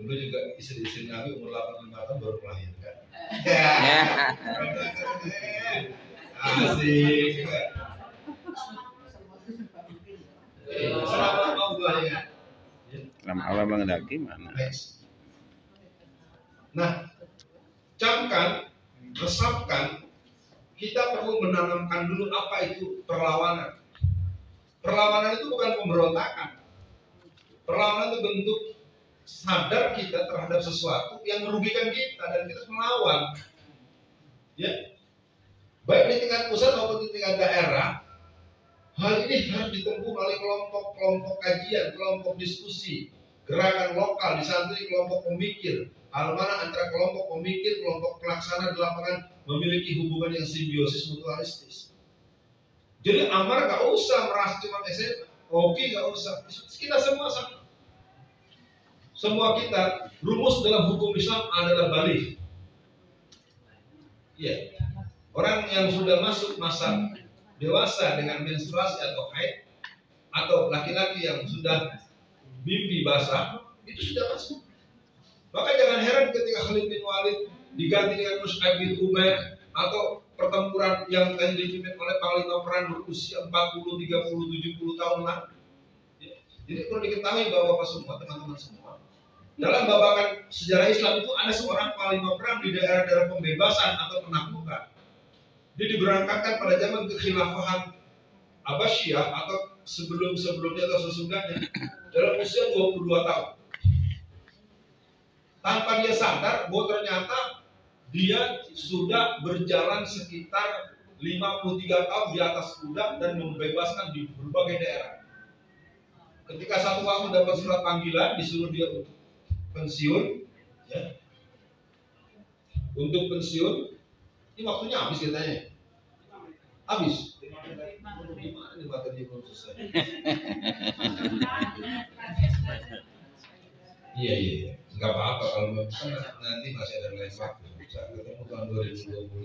Dulu juga istri-istri Nabi umur 85 tahun baru melahirkan. Asik. Selama mau melahirkan. Lama Allah mengendaki mana? Nah, camkan, resapkan, kita perlu menanamkan dulu apa itu perlawanan. Perlawanan itu bukan pemberontakan. Perlawanan itu bentuk sadar kita terhadap sesuatu yang merugikan kita dan kita melawan. Ya, baik di tingkat pusat maupun di tingkat daerah, hal ini harus ditempuh melalui kelompok-kelompok kajian, kelompok diskusi, gerakan lokal, disantui kelompok pemikir. Hal mana antara kelompok pemikir, kelompok pelaksana di lapangan memiliki hubungan yang simbiosis mutualistis. Jadi Amar gak usah merasa cuma SMA, Oki gak usah. Kita semua sama. Semua kita, rumus dalam hukum Islam adalah balik. Ya, orang yang sudah masuk masa dewasa dengan menstruasi atau haid, atau laki-laki yang sudah mimpi basah, itu sudah masuk. Maka jangan heran ketika Khalid bin Walid diganti dengan Mus'ab bin Umair, atau pertempuran yang tadi dipimpin oleh panglima perang berusia 40, 30, 70 tahun lalu. Ya. Jadi perlu diketahui bahwa Bapak semua, teman-teman semua, dalam babakan sejarah Islam itu ada seorang panglima perang di daerah-daerah pembebasan atau penaklukan. Dia diberangkatkan pada zaman kekhilafahan Abbasiyah atau sebelumnya atau sesudahnya dalam usia 22 tahun. Tanpa dia sadar bahwa ternyata dia sudah berjalan sekitar 53 tahun di atas kuda dan membebaskan di berbagai daerah. Ketika satu waktu dapat surat panggilan, disuruh dia untuk pensiun, ya. Untuk pensiun, ini waktunya habis katanya. Habis. Gimana nih materi belum selesai? Iya. Enggak apa-apa kalau nanti masih ada lain waktu. Bisa ketemu tahun 2020.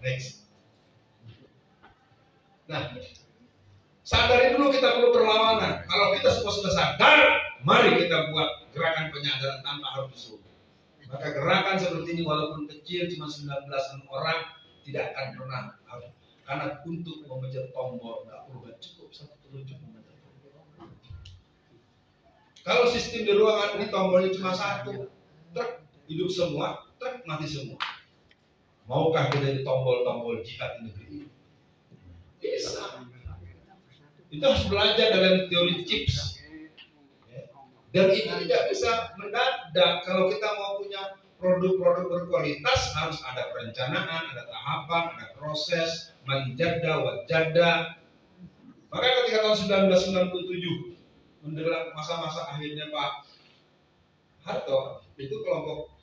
Next. Nah, sadari dulu kita perlu perlawanan. Kalau kita semua sudah sadar, mari kita buat gerakan penyadaran tanpa harus disuruh. Maka gerakan seperti ini walaupun kecil cuma 19-an orang tidak akan pernah harus. Karena untuk memencet tombol nggak perlu cukup satu telunjuk memencet tombol. Kalau sistem di ruangan ini tombolnya cuma satu, truk hidup semua, truk mati semua. Maukah kita di tombol-tombol jihad di negeri ini? Bisa. Itu harus belajar dalam teori chips. Dan itu tidak bisa mendadak. Kalau kita mau punya produk-produk berkualitas, harus ada perencanaan, ada tahapan, ada proses, manjada, wajada. Maka ketika tahun 1997 menjelang masa-masa akhirnya Pak Harto, itu kelompok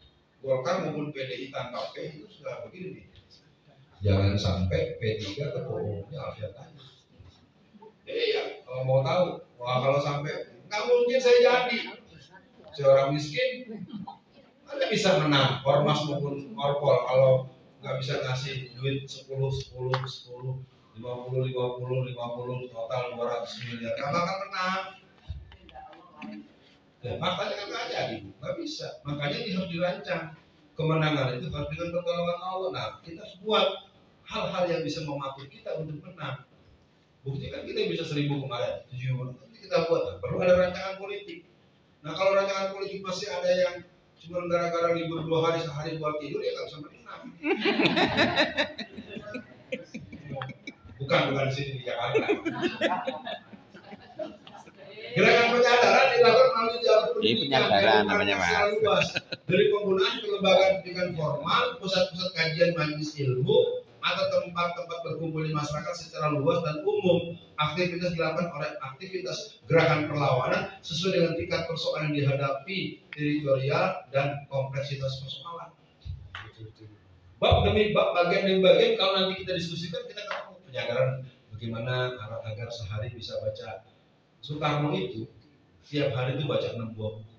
Golkar maupun PDI tanpa P itu sudah begini nih. Jangan sampai P3 ketua umumnya Alfian Tanjung. Iya, kalau mau tahu, wah kalau sampai nggak mungkin saya jadi seorang miskin. Anda bisa menang ormas maupun orpol kalau nggak bisa ngasih duit 10, 50, 50, total 200 miliar. Nggak bakal menang. Ya, faktanya kan nggak jadi, nggak bisa. Makanya ini harus dirancang. Kemenangan itu harus dengan pertolongan Allah. Nah, kita harus buat hal-hal yang bisa memacu kita untuk menang. Bukti kan kita bisa 1000 kemarin, 7 kita buat. Perlu ada rancangan politik. Nah, kalau rancangan politik masih ada yang cuma gara-gara libur 2 hari, sehari buat tidur, ya nggak bisa menang. Bukan di sini di Jakarta. Gerakan penyadaran dilakukan melalui jalur pendidikan namanya Mas. Luas, dari penggunaan kelembagaan pendidikan formal, pusat-pusat kajian majelis ilmu, atau tempat-tempat berkumpul di masyarakat secara luas dan umum. Aktivitas dilakukan oleh aktivitas gerakan perlawanan sesuai dengan tingkat persoalan yang dihadapi, teritorial dan kompleksitas persoalan. Bab demi bab, bagian demi bagian, kalau nanti kita diskusikan, kita ketemu penyadaran bagaimana agar sehari bisa baca. Soekarno itu tiap hari itu baca 6 buah buku.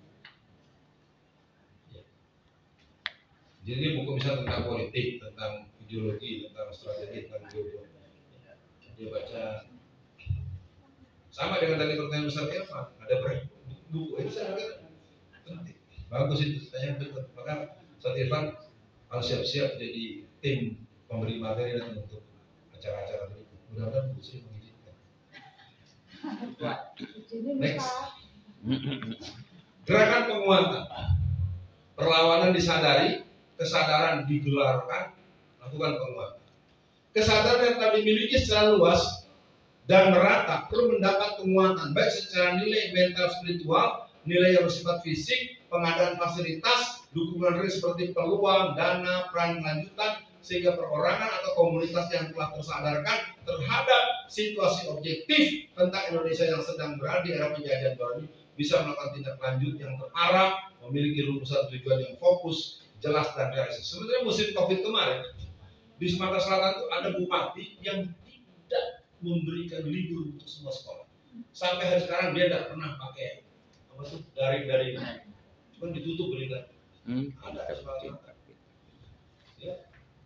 Ya. Jadi buku misalnya tentang politik, tentang ideologi, tentang strategi, tentang geopolitik. Dia baca sama dengan tadi pertanyaan besar Evan, ada berapa buku itu saya kata penting, bagus itu, saya betul. Maka saat Evan harus siap-siap jadi tim pemberi materi nanti untuk acara-acara berikut. Mudah-mudahan Bu Sri mengizinkan. Next. Gerakan penguatan. Perlawanan disadari, kesadaran digelarkan, lakukan penguatan. Kesadaran yang tadi dimiliki secara luas dan merata perlu mendapat penguatan baik secara nilai mental spiritual, nilai yang bersifat fisik, pengadaan fasilitas, dukungan real seperti peluang, dana, peran lanjutan, sehingga perorangan atau komunitas yang telah tersadarkan terhadap situasi objektif tentang Indonesia yang sedang berada di era penjajahan baru ini bisa melakukan tindak lanjut yang terarah, memiliki rumusan tujuan yang fokus, jelas dan realistis. Sebenarnya musim COVID kemarin di Sumatera Selatan itu ada bupati yang tidak memberikan libur untuk semua sekolah. Sampai hari sekarang dia tidak pernah pakai apa tuh daring, cuma ditutup berita. Ada sekolah. Ya.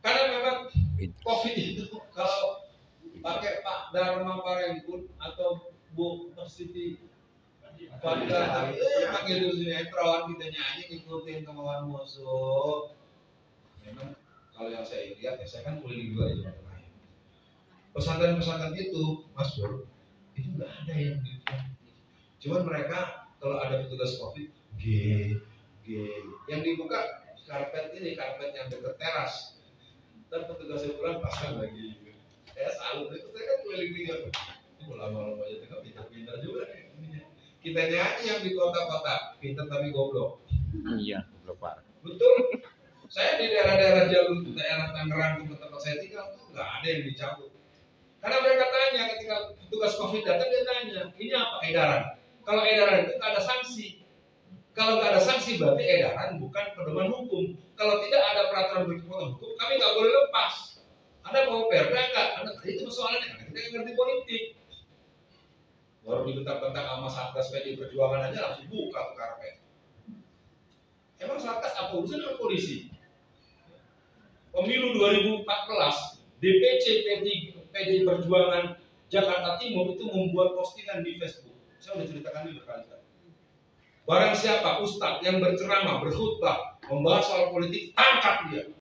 Karena memang COVID itu kalau pakai Pak Dharma Parengkun atau Bu Persiti Fadila, pakai itu sinetron kita nyanyi ngikutin kemauan musuh. Memang kalau yang saya lihat, ya saya kan kuliah juga di Jawa Tengah. Pesantren-pesantren itu, Mas Bro, itu nggak ada yang gitu. Cuman mereka kalau ada petugas COVID, yang dibuka karpet yang dekat teras. Dan petugasnya pulang pasang lagi. Saya salut, itu saya kan keliling tiga. Ini lama-lama aja tengah pintar-pintar juga nih. Kita nyanyi yang di kota-kota, pintar tapi goblok. Iya, goblok parah. Betul. Saya di daerah-daerah jalur daerah Tangerang tempat saya tinggal tuh nggak ada yang dicabut. Karena mereka tanya ketika petugas COVID datang dia tanya, ini apa edaran? Kalau edaran itu nggak ada sanksi. Kalau nggak ada sanksi berarti edaran bukan pedoman hukum. Kalau tidak ada peraturan berkekuatan hukum, kami nggak boleh lepas. Ada mau perda nggak? Itu persoalannya karena kita yang ngerti politik. Baru dibentak-bentak sama Satgas PD Perjuangan aja langsung buka karpet. Emang Satgas apa urusan dengan polisi? Pemilu 2014, DPC PD Perjuangan Jakarta Timur itu membuat postingan di Facebook. Saya sudah ceritakan ini berkali-kali. Barang siapa ustadz yang berceramah, berkhutbah, membahas soal politik, tangkap dia.